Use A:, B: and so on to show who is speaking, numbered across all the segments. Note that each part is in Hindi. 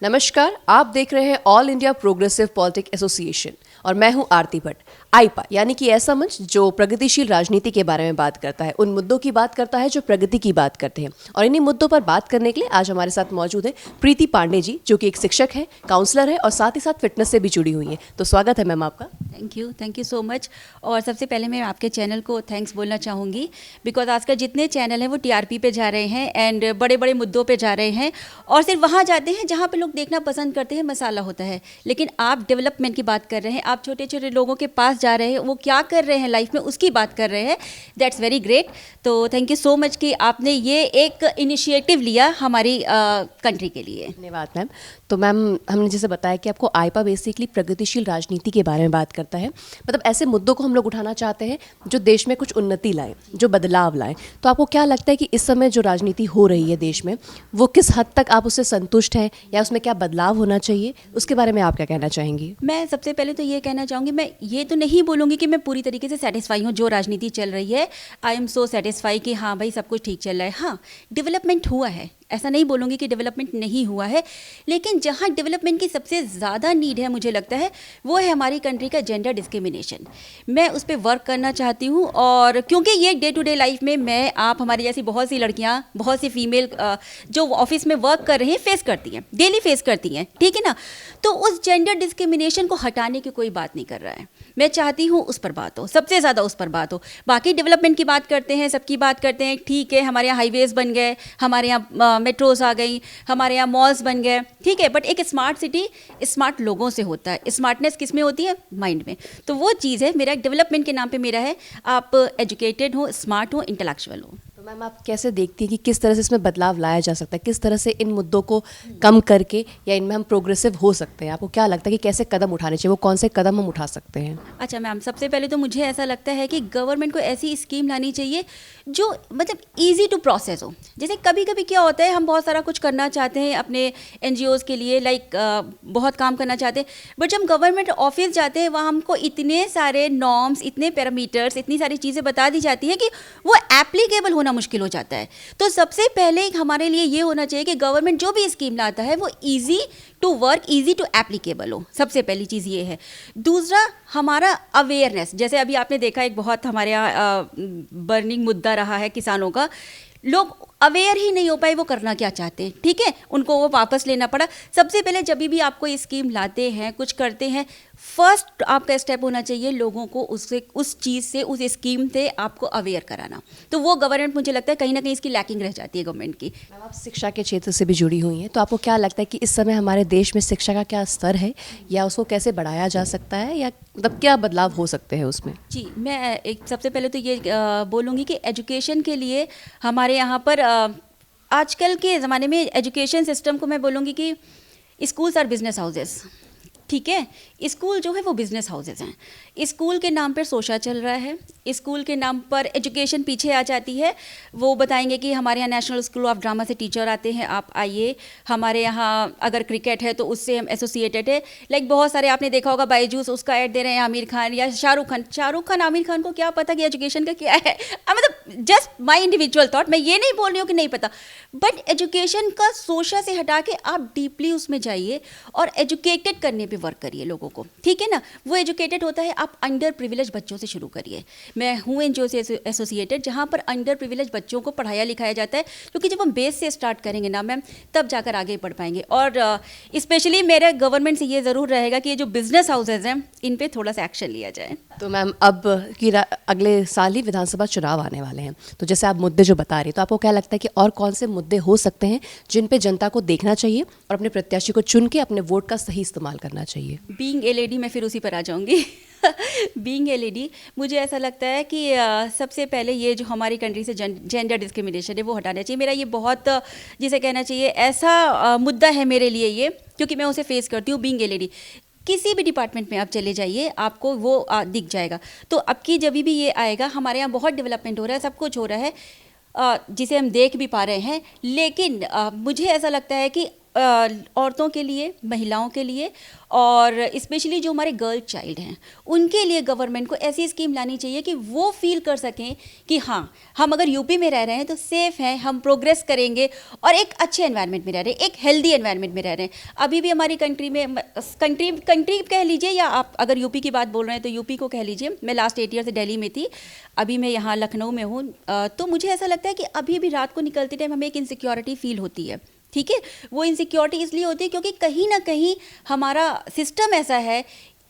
A: नमस्कार, आप देख रहे हैं all India progressive politic association और मैं हूं आरती भट्ट। आईपा यानी कि ऐसा मंच जो प्रगतिशील राजनीति के बारे में बात करता है, उन मुद्दों की बात करता है जो प्रगति की बात करते हैं। और इन्हीं मुद्दों पर बात करने के लिए आज हमारे साथ मौजूद है प्रीति पांडे जी, जो कि एक शिक्षक है, काउंसलर है और साथ ही साथ फिटनेस से भी जुड़ी हुई है। तो स्वागत है मैम आपका।
B: Thank you so much. और सबसे पहले मैं आपके चैनल को थैंक्स बोलना चाहूँगी, बिकॉज आजकल जितने चैनल हैं वो टीआरपी पे जा रहे हैं एंड बड़े बड़े मुद्दों पे जा रहे हैं और सिर्फ वहाँ जाते हैं जहाँ पे लोग देखना पसंद करते हैं, मसाला होता है। लेकिन आप डेवलपमेंट की बात कर रहे हैं, आप छोटे छोटे लोगों के पास जा रहे हैं, वो क्या कर रहे हैं लाइफ में उसकी बात कर रहे हैं। That's very great. तो थैंक यू सो मच कि आपने ये एक इनिशिएटिव लिया हमारी कंट्री के लिए।
A: धन्यवाद मैम। तो मैम, हमने जैसे बताया कि आपको आईपा बेसिकली प्रगतिशील राजनीति के बारे में बात करता है, मतलब ऐसे मुद्दों को हम लोग उठाना चाहते हैं जो देश में कुछ उन्नति लाए, जो बदलाव लाए। तो आपको क्या लगता है कि इस समय जो राजनीति हो रही है देश में, वो किस हद तक आप उससे संतुष्ट हैं या उसमें क्या बदलाव होना चाहिए, उसके बारे में आप क्या कहना चाहेंगी?
B: मैं सबसे पहले तो ये कहना चाहूँगी, मैं ये तो नहीं बोलूँगी कि मैं पूरी तरीके से सेटिस्फाई हूँ जो राजनीति चल रही है। आई एम सो सेटिस्फाई कि हाँ भाई सब कुछ ठीक चल रहा है। हाँ, डेवलपमेंट हुआ है, ऐसा नहीं बोलूँगी कि डेवलपमेंट नहीं हुआ है, लेकिन जहाँ डेवलपमेंट की सबसे ज़्यादा नीड है मुझे लगता है वो है हमारी कंट्री का जेंडर डिस्क्रिमिनेशन। मैं उस पर वर्क करना चाहती हूँ और क्योंकि ये डे टू डे लाइफ में मैं, आप, हमारी जैसी बहुत सी लड़कियाँ, बहुत सी फीमेल जो ऑफिस में वर्क कर रही हैं फेस करती हैं, डेली फेस करती हैं, ठीक है ना। तो उस जेंडर डिस्क्रिमिनेशन को हटाने की कोई बात नहीं कर रहा है। मैं चाहती हूँ उस पर बात हो, सबसे ज़्यादा उस पर बात हो। बाकी डेवलपमेंट की बात करते हैं, सबकी बात करते हैं, ठीक है, हमारे यहाँ हाईवेज़ बन गए, हमारे यहाँ मेट्रोज आ गई, हमारे यहाँ मॉल्स बन गए, ठीक है। बट एक स्मार्ट सिटी स्मार्ट लोगों से होता है। स्मार्टनेस किस में होती है? माइंड में। तो वो चीज़ है, मेरा डेवलपमेंट के नाम पे मेरा है, आप एजुकेटेड हो, स्मार्ट हो, इंटेलेक्चुअल हो।
A: तो मैम, आप कैसे देखती हैं कि किस तरह से इसमें बदलाव लाया जा सकता है, किस तरह से इन मुद्दों को कम करके या इनमें हम प्रोग्रेसिव हो सकते हैं? आपको क्या लगता है कि कैसे कदम उठाने चाहिए, वो कौन से कदम हम उठा सकते हैं?
B: अच्छा मैम, सबसे पहले तो मुझे ऐसा लगता है कि गवर्नमेंट को ऐसी स्कीम लानी चाहिए जो मतलब ईजी टू प्रोसेस हो। जैसे कभी कभी क्या होता है, हम बहुत सारा कुछ करना चाहते हैं अपने एनजीओज़ के लिए, बहुत काम करना चाहते हैं, बट जब गवर्नमेंट ऑफिस जाते हैं वहाँ हमको इतने सारे नॉर्म्स, इतने पैरामीटर्स, इतनी सारी चीज़ें बता दी जाती हैं कि वो एप्लीकेबल होना मुश्किल हो जाता है। तो सबसे पहले हमारे लिए ये होना चाहिए कि गवर्नमेंट जो भी स्कीम लाता है वो easy to work, easy to applicable हो। सबसे पहली चीज़ ये है। दूसरा, हमारा अवेयरनेस, जैसे अभी आपने देखा एक बहुत हमारे यहाँ बर्निंग मुद्दा रहा है किसानों का। लोग अवेयर ही नहीं हो पाए वो करना क्या चाहते हैं, ठीक है, उनको वो वापस लेना पड़ा। सबसे पहले जब भी आप कोई स्कीम लाते हैं, कुछ करते हैं, फर्स्ट आपका स्टेप होना चाहिए लोगों को उससे, उस चीज़ से, उस स्कीम से आपको अवेयर कराना। तो वो गवर्नमेंट, मुझे लगता है कहीं ना कहीं इसकी लैकिंग रह जाती है गवर्नमेंट की।
A: आप शिक्षा के क्षेत्र से भी जुड़ी हुई हैं, तो आपको क्या लगता है कि इस समय हमारे देश में शिक्षा का क्या स्तर है, या उसको कैसे बढ़ाया जा सकता है, या मतलब क्या बदलाव हो सकते हैं उसमें?
B: जी, मैं एक सबसे पहले तो ये बोलूँगी कि एजुकेशन के लिए हमारे यहाँ पर आजकल के ज़माने में एजुकेशन सिस्टम को मैं बोलूँगी कि स्कूल्स आर बिजनेस हाउसेस, ठीक है। स्कूल जो है वो बिजनेस हाउसेस हैं। स्कूल के नाम पर शोषा चल रहा है, स्कूल के नाम पर एजुकेशन पीछे आ जाती है। वो बताएंगे कि हमारे यहाँ नेशनल स्कूल ऑफ ड्रामा से टीचर आते हैं, आप आइए। हमारे यहाँ अगर क्रिकेट है तो उससे हम एसोसिएटेड है। बहुत सारे आपने देखा होगा, बायजूस उसका ऐड दे रहे हैं आमिर खान या शाहरुख खान। आमिर खान को क्या पता कि एजुकेशन का क्या है? मतलब जस्ट माई इंडिविजुअल थॉट, मैं ये नहीं बोल रही हूँ कि नहीं पता, बट एजुकेशन का शोषा से हटा के आप डीपली उसमें जाइए और एजुकेटेड करने पर वर्क करिए लोगों को, ठीक है ना। वो एजुकेटेड होता है, आप अंडर प्रिविलेज बच्चों से शुरू करिए। मैं हूँ एनजीओ से एसोसिएटेड, जहाँ पर अंडर प्रिविलेज बच्चों को पढ़ाया लिखाया जाता है, क्योंकि जब हम बेस से स्टार्ट करेंगे ना मैम, तब जाकर आगे बढ़ पाएंगे। और स्पेशली मेरे गवर्नमेंट से ये ज़रूर रहेगा कि ये जो बिजनेस हाउसेज हैं इन पे थोड़ा सा एक्शन लिया जाए।
A: तो मैम, अब की अगले साल ही विधानसभा चुनाव आने वाले हैं, तो जैसे आप मुद्दे जो बता रही हैं, तो आपको क्या लगता है कि और कौन से मुद्दे हो सकते हैं जिन पे जनता को देखना चाहिए और अपने प्रत्याशी को चुन के अपने वोट का सही इस्तेमाल करना चाहिए?
B: बीइंग ए लेडी, मैं फिर उसी पर आ जाऊंगी। बीइंग ए लेडी, मुझे ऐसा लगता है कि सबसे पहले ये जो हमारी कंट्री से जेंडर डिस्क्रिमिनेशन है वो हटाना चाहिए। मेरा ये बहुत, जिसे कहना चाहिए, ऐसा मुद्दा है मेरे लिए ये, क्योंकि मैं उसे फेस करती हूँ। बीइंग ए लेडी, किसी भी डिपार्टमेंट में आप चले जाइए, आपको वो दिख जाएगा। तो अब की जब भी ये आएगा, हमारे यहाँ बहुत डेवलपमेंट हो रहा है, सब कुछ हो रहा है जिसे हम देख भी पा रहे हैं, लेकिन मुझे ऐसा लगता है कि औरतों के लिए, महिलाओं के लिए और स्पेशली जो हमारे गर्ल चाइल्ड हैं उनके लिए गवर्नमेंट को ऐसी स्कीम लानी चाहिए कि वो फील कर सकें कि हाँ, हम अगर यूपी में रह रहे हैं तो सेफ़ हैं, हम प्रोग्रेस करेंगे और एक अच्छे एनवायरनमेंट में रह रहे हैं, एक हेल्दी एनवायरनमेंट में रह रहे हैं। अभी भी हमारी कंट्री में कंट्री कह लीजिए, या आप अगर यूपी की बात बोल रहे हैं तो यूपी को कह लीजिए। मैं लास्ट 8 ईयर से दिल्ली में थी, अभी मैं यहाँ लखनऊ में हूँ। तो मुझे ऐसा लगता है कि अभी भी रात को निकलते टाइम हमें एक इनसिक्योरिटी फील होती है। ठीक है, वो इनसिक्योरिटी इसलिए होती है क्योंकि कहीं ना कहीं हमारा सिस्टम ऐसा है,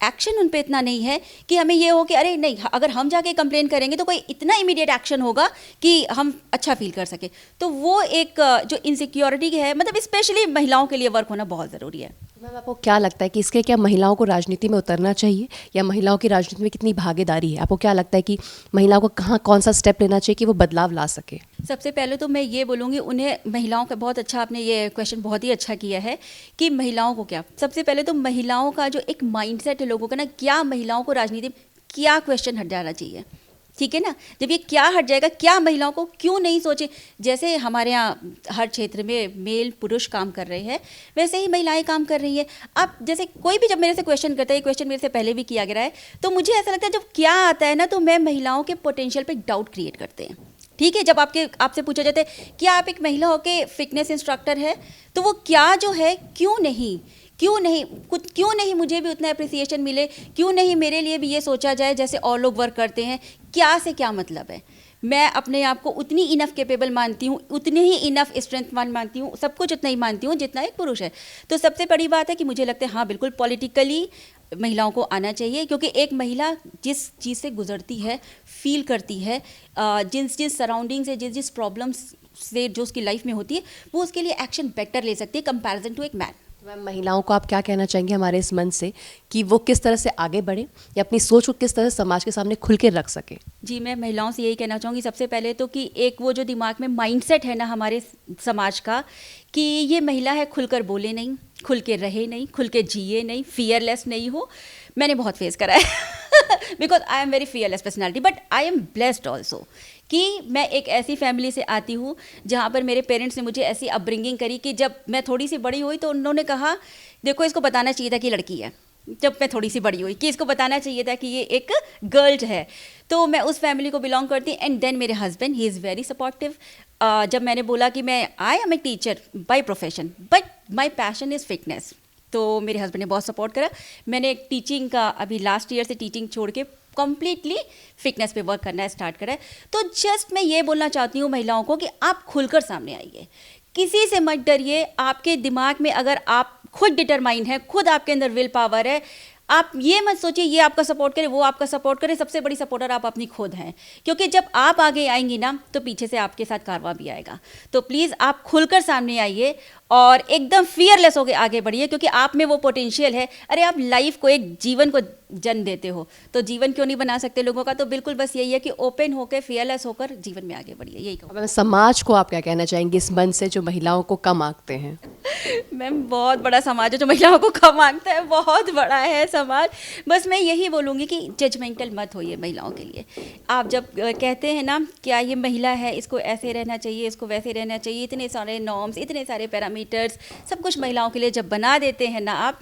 B: एक्शन उन पे इतना नहीं है कि हमें ये हो कि अरे नहीं, अगर हम जाके कंप्लेन करेंगे तो कोई इतना इमीडिएट एक्शन होगा कि हम अच्छा फील कर सके। तो वो एक जो इनसिक्योरिटी है, मतलब स्पेशली महिलाओं के लिए वर्क होना बहुत ज़रूरी है।
A: मैम, आपको क्या लगता है कि इसके क्या महिलाओं को राजनीति में उतरना चाहिए, या महिलाओं की राजनीति में कितनी भागीदारी है? आपको क्या लगता है कि महिलाओं को कहाँ कौन सा स्टेप लेना चाहिए कि वो बदलाव ला सके?
B: सबसे पहले तो मैं ये बोलूँगी उन्हें, महिलाओं का बहुत अच्छा, आपने ये क्वेश्चन बहुत ही अच्छा किया है कि महिलाओं को क्या, सबसे पहले तो महिलाओं का जो एक माइंडसेट है लोगों का ना, क्या महिलाओं को राजनीति में क्या क्वेश्चन हट जाना चाहिए। ठीक है ना, जब ये क्या हट जाएगा, क्या महिलाओं को क्यों नहीं सोचे, जैसे हमारे यहाँ हर क्षेत्र में मेल पुरुष काम कर रहे हैं वैसे ही महिलाएं काम कर रही हैं। अब जैसे कोई भी जब मेरे से क्वेश्चन करता है, ये क्वेश्चन मेरे से पहले भी किया गया है, तो मुझे ऐसा लगता है जब क्या आता है ना, तो मैं महिलाओं के पोटेंशियल पे डाउट क्रिएट करते हैं। ठीक है, जब आपसे पूछा जाता है क्या आप एक महिला होकर फिटनेस इंस्ट्रक्टर है, तो वो क्या जो है, क्यों नहीं कुछ, क्यों नहीं मुझे भी उतना अप्रिसिएशन मिले, क्यों नहीं मेरे लिए भी ये सोचा जाए जैसे और लोग वर्क करते हैं। क्या से क्या मतलब है, मैं अपने आप को उतनी इनफ कैपेबल मानती हूँ, उतनी ही इनफ स्ट्रेंथवान मानती हूँ, सब कुछ उतना ही मानती हूँ जितना एक पुरुष है। तो सबसे बड़ी बात है कि मुझे लगता है हाँ बिल्कुल पॉलिटिकली महिलाओं को आना चाहिए, क्योंकि एक महिला जिस चीज़ से गुजरती है, फील करती है, जिस सराउंडिंग से, जिस प्रॉब्लम्स से जो उसकी लाइफ में होती है, वो उसके लिए एक्शन बेटर ले सकती है कंपैरिजन टू एक मैन।
A: मैम, महिलाओं को आप क्या कहना चाहेंगे हमारे इस मंच से कि वो किस तरह से आगे बढ़े या अपनी सोच को किस तरह से समाज के सामने खुल के रख सके?
B: जी, मैं महिलाओं से यही कहना चाहूँगी सबसे पहले तो कि एक वो जो दिमाग में माइंडसेट है ना हमारे समाज का, कि ये महिला है, खुलकर बोले नहीं, खुल के रहे नहीं, खुल के जिए नहीं, फियरलेस नहीं हो। मैंने बहुत फेस करा है because I am very fearless personality, but I am blessed also कि मैं एक ऐसी फैमिली से आती हूँ जहाँ पर मेरे पेरेंट्स ने मुझे ऐसी अपब्रिंगिंग करी कि जब मैं थोड़ी सी बड़ी हुई तो उन्होंने कहा देखो इसको बताना चाहिए था कि लड़की है। जब मैं थोड़ी सी बड़ी हुई कि इसको बताना चाहिए था कि ये एक गर्ल है। तो मैं उस फैमिली को बिलोंग करती। एंड देन मेरे husband, he is very supportive. जब मैंने बोला कि मैं I am a teacher by profession but my passion is fitness, तो मेरे हस्बैंड ने बहुत सपोर्ट करा। मैंने एक टीचिंग का अभी लास्ट ईयर से टीचिंग छोड़ के कम्प्लीटली फिटनेस पे वर्क करना स्टार्ट करा है। तो जस्ट मैं ये बोलना चाहती हूँ महिलाओं को कि आप खुलकर सामने आइए, किसी से मत डरिए। आपके दिमाग में अगर आप खुद डिटरमाइन है, खुद आपके अंदर विल पावर है, आप ये मत सोचिए ये आपका सपोर्ट करे, वो आपका सपोर्ट करे। सबसे बड़ी सपोर्टर आप अपनी खुद हैं, क्योंकि जब आप आगे आएंगी ना तो पीछे से आपके साथ कारवां भी आएगा। तो प्लीज़ आप खुलकर सामने आइए और एकदम फियरलेस होकर आगे बढ़िए, क्योंकि आप में वो पोटेंशियल है। अरे आप लाइफ को, एक जीवन को जन्म देते हो, तो जीवन क्यों नहीं बना सकते लोगों का। तो बिल्कुल बस यही है कि ओपन होकर, फियरलेस होकर जीवन में आगे बढ़िए, यही कहूँ।
A: समाज को आप क्या कहना चाहेंगे इस मंच से जो महिलाओं को कम आंकते हैं?
B: मैम, बहुत बड़ा समाज है जो महिलाओं को कम आंकता है, बहुत बड़ा है समाज। बस मैं यही बोलूँगी कि जजमेंटल मत होइए महिलाओं के लिए। आप जब कहते हैं ना क्या ये महिला है, इसको ऐसे रहना चाहिए, इसको वैसे रहना चाहिए, इतने सारे नॉर्म्स, इतने सारे पैरामीटर्स, सब कुछ महिलाओं के लिए जब बना देते हैं ना आप,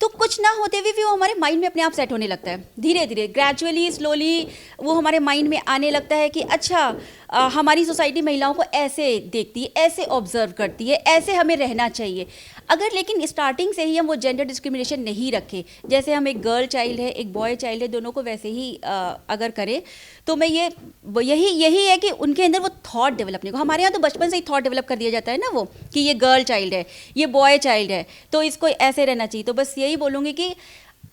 B: तो कुछ ना होते हुए भी वो हमारे माइंड में अपने आप सेट होने लगता है। धीरे धीरे, ग्रेजुअली, स्लोली वो हमारे माइंड में आने लगता है कि अच्छा हमारी सोसाइटी महिलाओं को ऐसे देखती है, ऐसे ऑब्जर्व करती है, ऐसे हमें रहना चाहिए। अगर लेकिन स्टार्टिंग से ही हम वो जेंडर डिस्क्रिमिनेशन नहीं रखें, जैसे हम एक गर्ल चाइल्ड है, एक बॉय चाइल्ड है, दोनों को वैसे ही अगर करें, तो मैं यही है कि उनके अंदर वो थॉट डेवलप नहीं हो। हमारे यहाँ तो बचपन से ही थॉट डेवलप कर दिया जाता है ना, वो कि ये गर्ल चाइल्ड है, ये बॉय चाइल्ड है, तो इसको ऐसे रहना चाहिए। तो बस यही बोलूँगी कि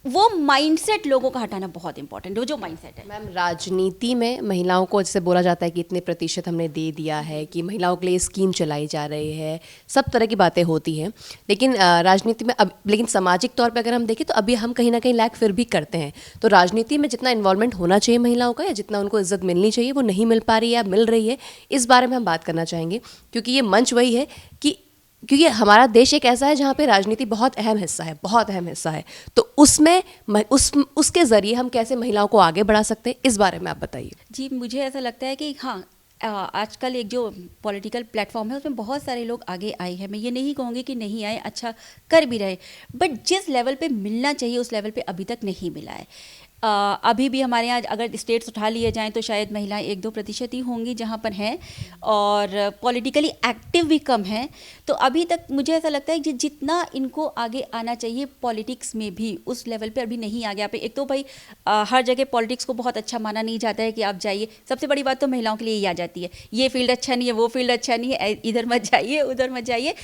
B: वो माइंडसेट लोगों का हटाना बहुत इंपॉर्टेंट है, वो जो माइंडसेट है।
A: मैम, राजनीति में महिलाओं को जैसे बोला जाता है कि इतने प्रतिशत हमने दे दिया है, कि महिलाओं के लिए स्कीम चलाई जा रही है, सब तरह की बातें होती हैं, लेकिन राजनीति में लेकिन सामाजिक तौर पे अगर हम देखें तो अभी हम कहीं ना कहीं लैक फिर भी करते हैं। तो राजनीति में जितना इन्वॉल्वमेंट होना चाहिए महिलाओं का, या जितना उनको इज्जत मिलनी चाहिए, वो नहीं मिल पा रही है या मिल रही है, इस बारे में हम बात करना चाहेंगे। क्योंकि ये मंच वही है क्योंकि हमारा देश एक ऐसा है जहाँ पे राजनीति बहुत अहम हिस्सा है, बहुत अहम हिस्सा है। तो उसमें उसके ज़रिए हम कैसे महिलाओं को आगे बढ़ा सकते हैं, इस बारे में आप बताइए।
B: जी, मुझे ऐसा लगता है कि हाँ, आजकल एक जो पॉलिटिकल प्लेटफॉर्म है उसमें बहुत सारे लोग आगे आए हैं। मैं ये नहीं कहूँगी कि नहीं आए, अच्छा कर भी रहे, बट जिस लेवल पे मिलना चाहिए उस लेवल पे अभी तक नहीं मिला है। अभी भी हमारे यहाँ अगर स्टेट्स उठा लिए जाएं तो शायद महिलाएं 1-2% ही होंगी जहाँ पर हैं, और पॉलिटिकली एक्टिव भी कम हैं। तो अभी तक मुझे ऐसा लगता है कि जितना इनको आगे आना चाहिए पॉलिटिक्स में भी उस लेवल पे अभी नहीं आ गया। पे एक तो भाई हर जगह पॉलिटिक्स को बहुत अच्छा माना नहीं जाता है कि आप जाइए। सबसे बड़ी बात तो महिलाओं के लिए ये आ जाती है, ये फील्ड अच्छा नहीं है, वो फील्ड अच्छा नहीं है, इधर मत जाइए, उधर मत जाइए।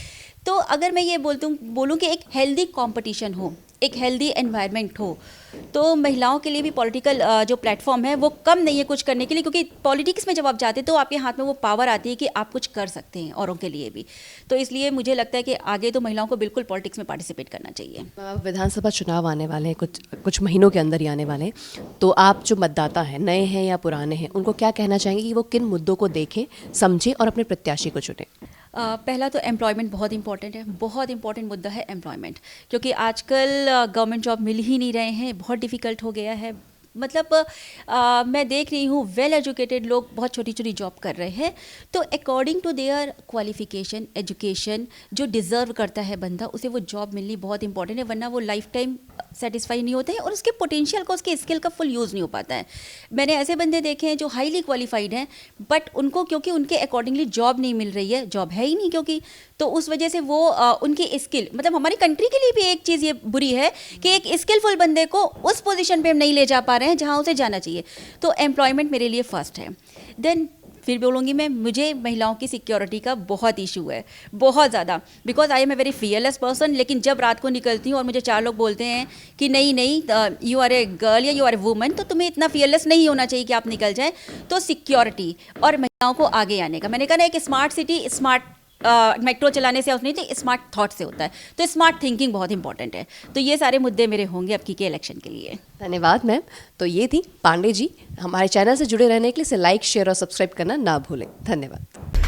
B: तो अगर मैं ये बोलूँ कि एक हेल्दी कंपटीशन हो, एक हेल्दी एनवायरनमेंट हो, तो महिलाओं के लिए भी पॉलिटिकल जो प्लेटफॉर्म है वो कम नहीं है कुछ करने के लिए, क्योंकि पॉलिटिक्स में जब आप जाते हैं तो आपके हाथ में वो पावर आती है कि आप कुछ कर सकते हैं औरों के लिए भी। तो इसलिए मुझे लगता है कि आगे तो महिलाओं को बिल्कुल पॉलिटिक्स में पार्टिसिपेट करना चाहिए।
A: विधानसभा चुनाव आने वाले हैं, कुछ महीनों के अंदर ही आने वाले हैं, तो आप जो मतदाता हैं, नए हैं या पुराने हैं, उनको क्या कहना चाहेंगे कि वो किन मुद्दों को देखें, समझें और अपने प्रत्याशी को चुनें?
B: पहला तो एम्प्लॉयमेंट बहुत इंपॉर्टेंट है, बहुत इंपॉर्टेंट मुद्दा है एम्प्लॉयमेंट, क्योंकि आजकल गवर्नमेंट जॉब मिल ही नहीं रहे हैं, बहुत डिफ़िकल्ट हो गया है। मतलब मैं देख रही हूँ वेल एजुकेटेड लोग बहुत छोटी छोटी जॉब कर रहे हैं, तो according to their qualification, education, जो डिज़र्व करता है बंदा उसे वो जॉब मिलनी बहुत इंपॉर्टेंट है, वरना वो लाइफ टाइम सेटिस्फाई नहीं होते हैं और उसके पोटेंशियल का, उसके स्किल का फुल यूज़ नहीं हो पाता है। मैंने ऐसे बंदे देखे हैं जो हाईली क्वालिफाइड हैं, बट उनको क्योंकि उनके अकॉर्डिंगली जॉब नहीं मिल रही है, जॉब है ही नहीं क्योंकि, तो उस वजह से वो उनकी स्किल, मतलब हमारी कंट्री के लिए भी एक चीज़ ये बुरी है कि एक स्किलफुल बंदे को उस पोजीशन पे हम नहीं ले जा पा रहे हैं जहाँ उसे जाना चाहिए। तो एम्प्लॉयमेंट मेरे लिए फर्स्ट है। देन फिर बोलूँगी मैं, मुझे महिलाओं की सिक्योरिटी का बहुत इशू है, बहुत ज़्यादा, because I am a very fearless person. लेकिन जब रात को निकलती हूँ और मुझे 4 लोग बोलते हैं कि नहीं नहीं यू आर ए गर्ल या यू आर ए वुमन, तो तुम्हें इतना फियरलेस नहीं होना चाहिए कि आप निकल जाएं। तो सिक्योरिटी और महिलाओं को आगे आने का, मैंने कहा ना, एक स्मार्ट सिटी स्मार्ट मेट्रो चलाने से नहीं थी, स्मार्ट थॉट से होता है, तो स्मार्ट थिंकिंग बहुत इंपॉर्टेंट है। तो ये सारे मुद्दे मेरे होंगे अब की इलेक्शन के लिए।
A: धन्यवाद मैम। तो ये थी पांडे जी। हमारे चैनल से जुड़े रहने के लिए इसे लाइक, शेयर और सब्सक्राइब करना ना भूलें। धन्यवाद।